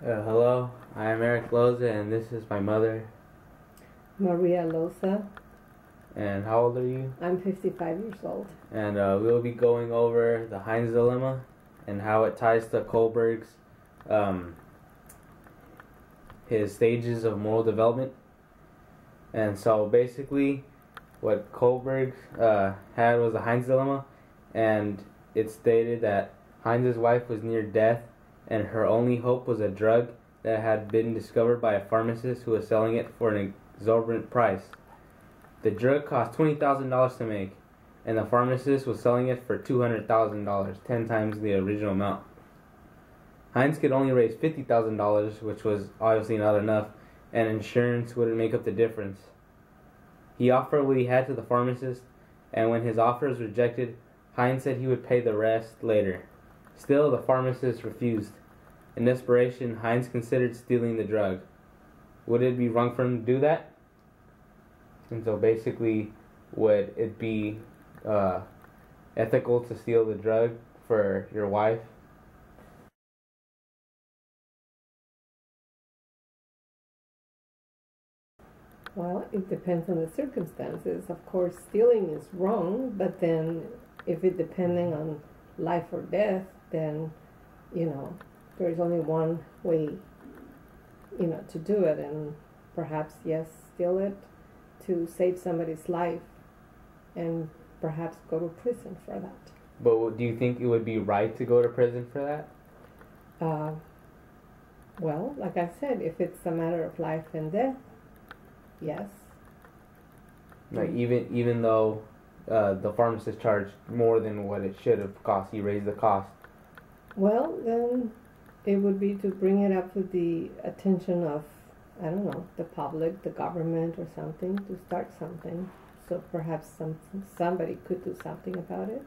Hello, I am Eric Loza, and this is my mother. Maria Loza. And how old are you? I'm 55 years old. And we'll be going over the Heinz Dilemma and how it ties to Kohlberg's his stages of moral development. And so basically, what Kohlberg had was the Heinz Dilemma, and it stated that Heinz's wife was near death, and her only hope was a drug that had been discovered by a pharmacist who was selling it for an exorbitant price. The drug cost $20,000 to make, and the pharmacist was selling it for $200,000, 10 times the original amount. Heinz could only raise $50,000, which was obviously not enough, and insurance wouldn't make up the difference. He offered what he had to the pharmacist, and when his offer was rejected, Heinz said he would pay the rest later. Still, the pharmacist refused. In desperation, Heinz considered stealing the drug. Would it be wrong for him to do that? And so basically, would it be ethical to steal the drug for your wife? Well, it depends on the circumstances. Of course, stealing is wrong, but then if it's depending on life or death, then, there's only one way, to do it. And perhaps, yes, steal it to save somebody's life and perhaps go to prison for that. But do you think it would be right to go to prison for that? Well, like I said, if it's a matter of life and death, yes. Like even though the pharmacist charged more than what it should have cost, he raised the cost. Well, then it would be to bring it up to the attention of, I don't know, the public, the government, or something, to start something. So perhaps somebody could do something about it.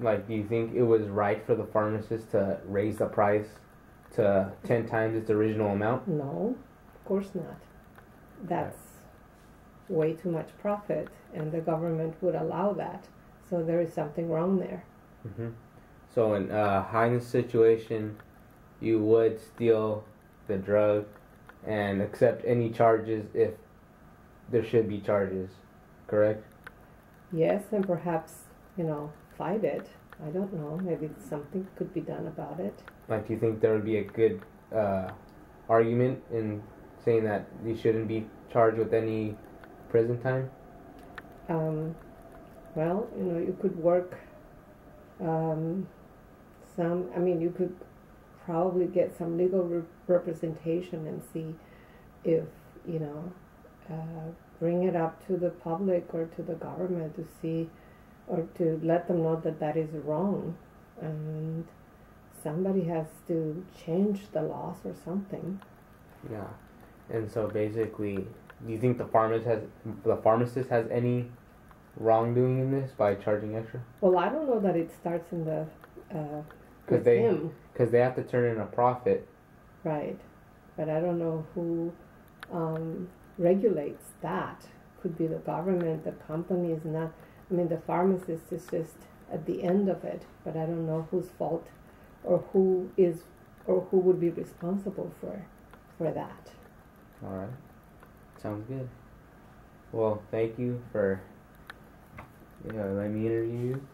Like, do you think it was right for the pharmacist to raise the price to 10 times its original amount? No, of course not. That's way too much profit, and the government would allow that. So there is something wrong there. Mm-hmm. So in Heinz's situation, you would steal the drug and accept any charges if there should be charges, correct? Yes, and perhaps, fight it. I don't know. Maybe something could be done about it. Like, do you think there would be a good argument in saying that you shouldn't be charged with any prison time? Well, you could work you could probably get some legal representation and see if, bring it up to the public or to the government to see, or to let them know that that is wrong, and somebody has to change the laws or something. Yeah. And so basically, do you think the pharmacist has any wrongdoing in this by charging extra? Well, I don't know that it starts in the because they have to turn in a profit. Right, but I don't know who regulates that. Could be the government, the company is not. I mean, the pharmacist is just at the end of it, but I don't know whose fault or who would be responsible for that. All right, sounds good. Well, thank you for letting me interview you.